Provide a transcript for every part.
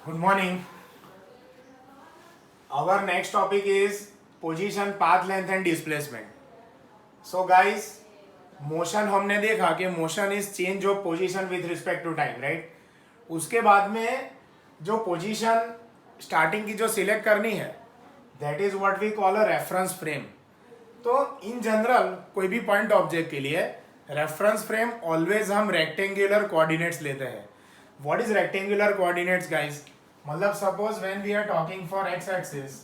Good morning. Our next topic is position, path length and displacement. So guys, motion हमने देखा कि motion is change of position with respect to time, right. उसके बाद में जो position starting की जो सिलेक्ट करनी है, that is what we call a reference frame. तो इन जनरल कोई भी पॉइंट ऑब्जेक्ट के लिए रेफरेंस फ्रेम ऑलवेज हम रेक्टेंगुलर कोऑर्डिनेट्स लेते हैं। What is rectangular coordinates guys? मतलब suppose when we are talking for X axis,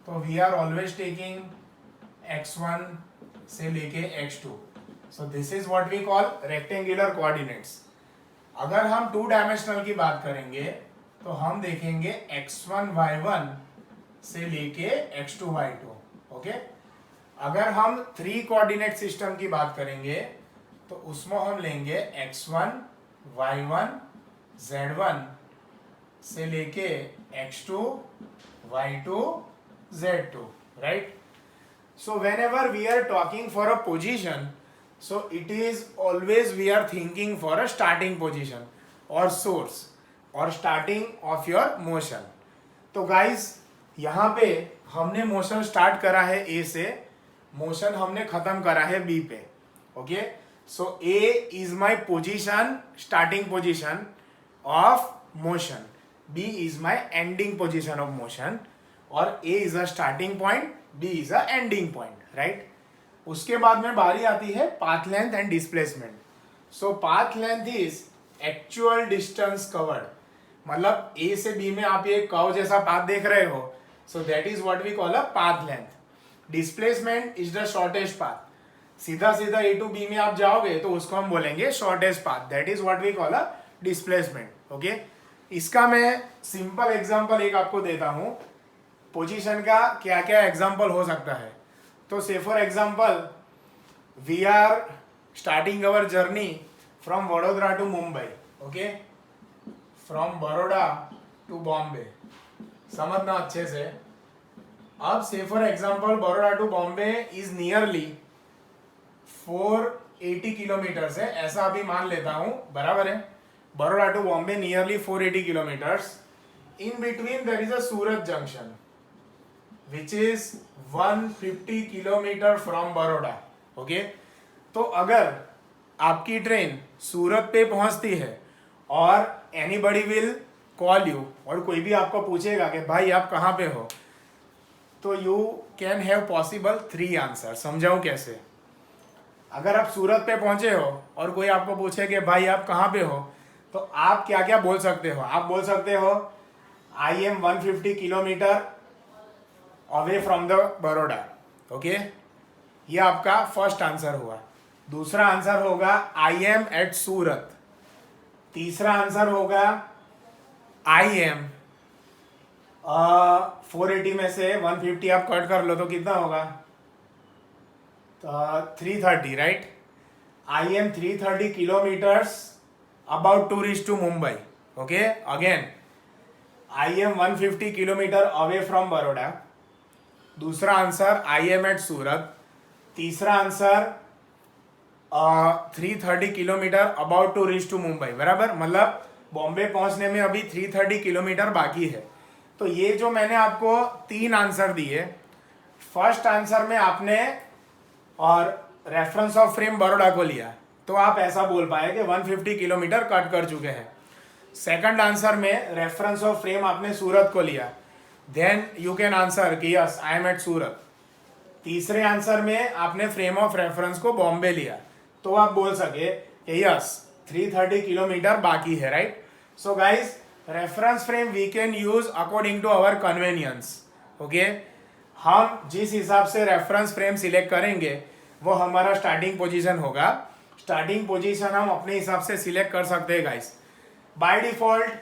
तो we are always taking x1 से लेके x2। So this is what we call rectangular coordinates. अगर हम two dimensional की बात करेंगे तो हम देखेंगे x1 y1 से लेके x2 y2। ओके, अगर हम थ्री कोऑर्डिनेट सिस्टम की बात करेंगे तो उसमें हम लेंगे x1 y1 z1 से लेके x2 y2 z2, right? So whenever we are talking for a position, so it is always we are thinking for a starting position or source or starting of your motion. तो guys, यहाँ पे हमने motion start करा है A से, motion हमने खत्म करा है B पे। Okay, so A is my position, starting position of motion, B is my ending position of motion, और A is a starting point, B is a ending point, right. उसके बाद में बारी आती है path length and displacement. So path length is actual distance covered, मतलब A से B में आप ये कर्व जैसा पाथ देख रहे हो, so that is what we call a path length. Displacement is the shortest path, सीधा सीधा A टू B में आप जाओगे तो उसको हम बोलेंगे shortest path, that is what we call a displacement. Okay, इसका मैं सिंपल एग्जांपल एक आपको देता हूं, पोजीशन का क्या क्या एग्जांपल हो सकता है। तो say for example we are starting our journey from Vadodara to Mumbai. Okay, from Baroda to Bombay, समझना अच्छे से। अब say for example Baroda to Bombay is nearly 480 kilometre है, ऐसा अभी मान लेता हूं, बराबर है। Baroda to Bombay nearly 480 kilometres. In between there is a Surat junction which is 150 kilometre from Baroda. Okay, तो अगर आपकी ट्रेन सूरत पे पहुंचती है और एनीबडी विल कॉल यू, और कोई भी आपको पूछेगा कि भाई आप कहाँ पे हो, तो you can have possible 3 answer. समझाऊं कैसे? अगर आप सूरत पे पहुंचे हो और कोई आपको पूछे कि भाई आप कहाँ पे हो, तो आप क्या क्या बोल सकते हो? आप बोल सकते हो आई am 150 kilometre away from the Baroda. Okay, ये आपका फर्स्ट आंसर हुआ। दूसरा आंसर होगा आई एम एट सूरत। तीसरा आंसर होगा आई एम 480 में से 150 आप कट कर लो तो कितना होगा? 330, right. I am 330 kilometres about to reach to Mumbai. Okay, again I am 150 kilometre away from Baroda. दूसरा answer I am at Surat. तीसरा answer 330 kilometre about to reach to Mumbai, बराबर। मतलब बॉम्बे पहुंचने में अभी 330 किलोमीटर बाकी है। तो ये जो मैंने आपको 3 आंसर दिए, फर्स्ट आंसर में आपने और रेफरेंस ऑफ फ्रेम बड़ोड़ा को लिया, तो आप ऐसा बोल पाए कि 150 किलोमीटर कट कर चुके हैं। सेकंड आंसर में रेफरेंस ऑफ फ्रेम आपने सूरत को लिया, देन यू कैन आंसर कि यस आई एम एट सूरत। तीसरे आंसर में आपने फ्रेम ऑफ रेफरेंस को बॉम्बे लिया, तो आप बोल सके कि यस 330 किलोमीटर बाकी है, right. So guys, reference frame we can use according to our convenience. Okay, हम जिस हिसाब से रेफरेंस फ्रेम सिलेक्ट करेंगे वो हमारा स्टार्टिंग पोजीशन होगा। स्टार्टिंग पोजीशन हम अपने हिसाब से सिलेक्ट कर सकते हैं guys. By default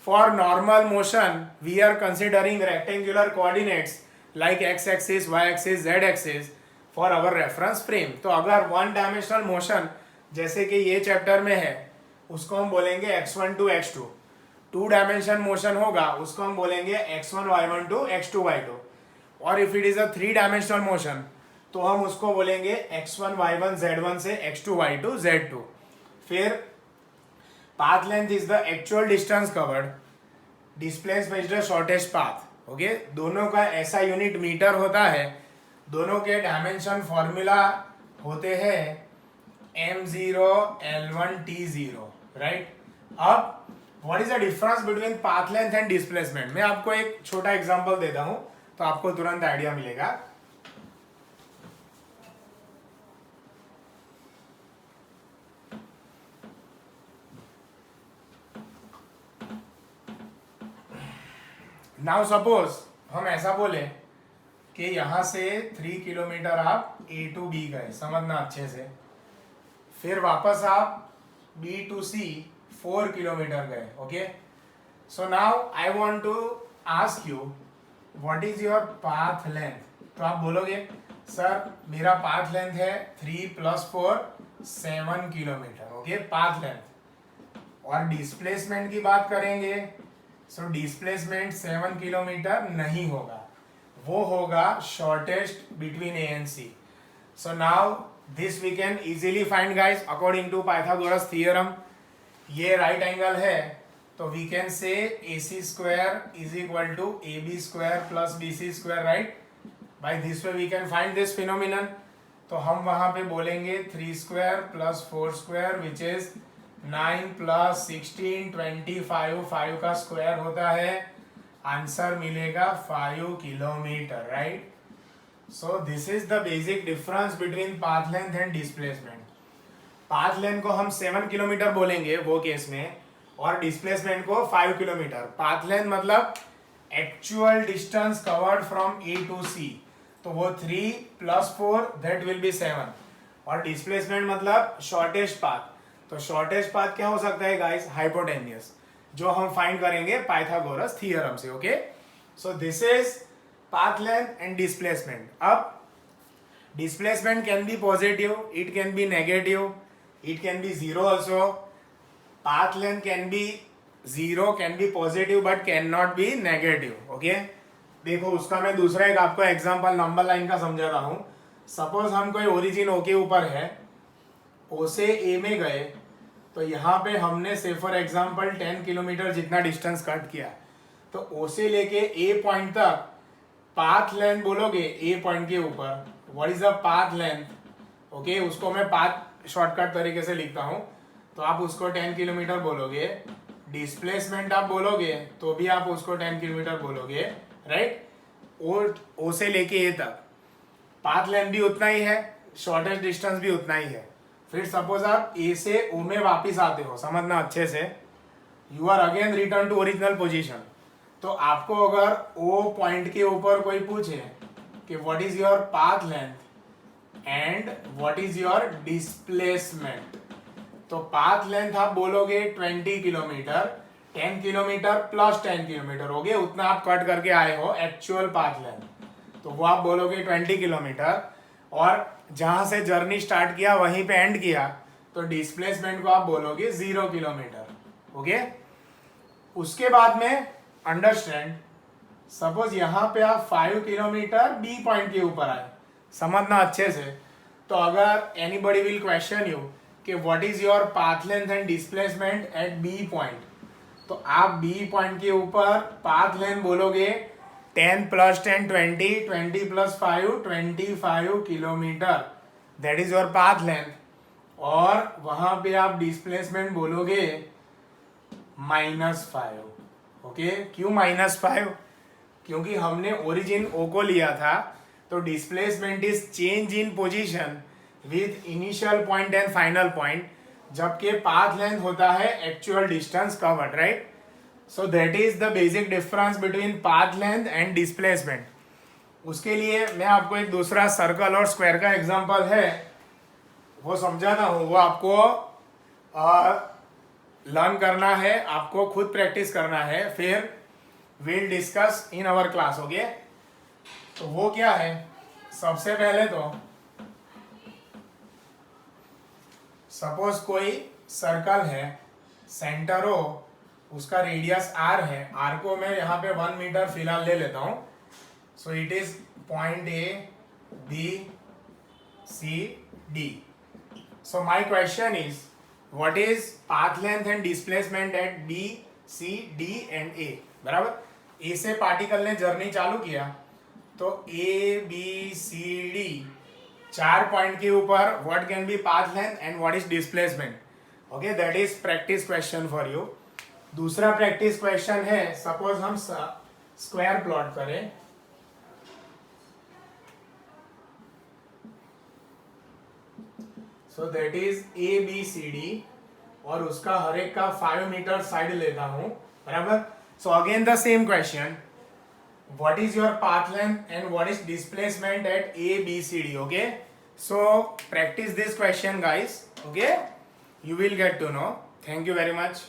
for normal motion we are considering rectangular coordinates like X axis, Y axis, Z axis for our reference frame. तो अगर वन डायमेंशनल मोशन जैसे कि ये चैप्टर में है, उसको हम बोलेंगे x1 to x2। To dimension motion होगा उसको हम बोलेंगे x1 y1 to x2 y2। और if it is a 3 dimensional motion तो हम उसको बोलेंगे x1 y1 z1 से x2 y2 z2। फिर path length is the actual distance covered, displace is the shortest path. Okay, दोनों का ऐसा यूनिट मीटर होता है, दोनों के डायमेंशन फॉर्मूला होते हैं m0 l1 t0, राइट। अब what is the difference between path length and displacement? मैं आपको एक छोटा एग्जांपल देता हूं तो आपको तुरंत आइडिया मिलेगा। नाउ सपोज हम ऐसा बोले कि यहां से 3 किलोमीटर आप A to B गए, समझना अच्छे से, फिर वापस आप B to C 4 किलोमीटर गए। Okay, so now I want to ask you what is your path length. तो आप बोलोगे सर मेरा पाथ लेंथ है 3 + 4 7 किलोमीटर। Okay, path length. और डिस्प्लेसमेंट की बात करेंगे, सो डिस्प्लेसमेंट 7 किलोमीटर नहीं होगा, वो होगा shortest between A and C। So now this we can easily find guys according to Pythagoras theorem. ये राइट एंगल है तो we can say AC square is equal to AB square plus BC square, right. By this way we can find this phenomenon. तो हम वहां पे बोलेंगे 3 square plus 4 square which is 9 + 16 25, 5 का square होता है, आंसर मिलेगा 5 kilometre, right. So this is the basic difference between path length and displacement. Path length को हम 7 किलोमीटर बोलेंगे वो केस में, और डिस्प्लेसमेंट को 5 किलोमीटर। पाथ लेंथ मतलब actual distance covered from A to C, तो वो 3 + 4 दैट विल बी 7। और डिस्प्लेसमेंट मतलब शॉर्टेस्ट पाथ, तो शॉर्टेस्ट पाथ क्या हो सकता है गाइस? हाइपोटेन्यूस, जो हम फाइंड करेंगे पाइथागोरस थ्योरम से। Okay, so this is path length and displacement. अब displacement can be positive, it can be negative, it can be zero also. Path length can be zero, can be positive but can not be negative. Okay, देखो उसका मैं दूसरा एक आपको example number line का समझा रहा हूं। सपोज हम कोई ओरिजिन O के ऊपर है, O से A में गए, तो यहाँ पे हमने से फॉर एग्जांपल 10 किलोमीटर जितना डिस्टेंस कट किया, तो O से लेके A पॉइंट तक पाथ लेंथ बोलोगे A पॉइंट के ऊपर, what is the path length? Okay, उसको मैं पाथ शॉर्टकट तरीके से लिखता हूँ, तो आप उसको 10 किलोमीटर बोलोगे। डिस्प्लेसमेंट आप बोलोगे तो भी आप उसको 10 किलोमीटर बोलोगे, राइट। O से लेके A तक पाथ लेंथ भी उतना ही है, शॉर्टेस्ट डिस्टेंस भी उतना ही है। फिर सपोज आप A से O में वापिस आते हो, समझना अच्छे से, you are again return to original position. तो आपको अगर O पॉइंट के ऊपर कोई पूछे कि what is your path length and what is your displacement, तो पाथ लेंथ आप बोलोगे 20 किलोमीटर, 10 किलोमीटर प्लस 10 किलोमीटर हो गए, उतना आप कट करके आए हो एक्चुअल पाथ लेंथ, तो वो आप बोलोगे 20 किलोमीटर। और जहां से जर्नी स्टार्ट किया वहीं पे एंड किया, तो डिस्प्लेसमेंट को आप बोलोगे 0 किलोमीटर। ओके, उसके बाद में अंडरस्टैंड, सपोज यहां पे आप 5 किलोमीटर B पॉइंट के ऊपर आए, समझना अच्छे से। तो अगर एनीबडी विल क्वेश्चन यू कि what is your path length and displacement at B point, तो आप B पॉइंट के ऊपर पाथ लेंथ बोलोगे 10 + 10 20, 20 + 5 25 kilometre, that is your path length. और वहां पे आप डिस्प्लेसमेंट बोलोगे -5। ओके, क्यों -5? क्योंकि हमने ओरिजिन O को लिया था, तो displacement is change in position with initial point and final point, जबकि पाथ लेंथ होता है actual distance covered, right. So that is the basic difference between path length and displacement. उसके लिए मैं आपको एक दूसरा सर्कल और स्क्वायर का एग्जांपल है वो समझाता हूँ, वो आपको लर्न करना है, आपको खुद प्रैक्टिस करना है, फिर will discuss in our class. Okay, तो वो क्या है, सबसे पहले तो सपोज कोई सर्कल है, सेंटर हो, उसका रेडियस R है, R को मैं यहाँ पे 1 मीटर फिलहाल ले लेता हूँ। So it is point A B C D। So my question is what is path length and displacement at B C D and A, बराबर। ए से पार्टिकल ने जर्नी चालू किया तो A B C D 4 point के ऊपर what can be path length and what is displacement. Okay, that is practice question for you. दूसरा practice question है, सपोज हम स्क्वायर प्लॉट करें। सो that is A B C D और उसका हर एक का 5 मीटर साइड लेता हूं, बराबर। So again the same question, what is your path length and what is displacement at A, B, C, D, okay? So practice this question guys, okay? You will get to know. Thank you very much.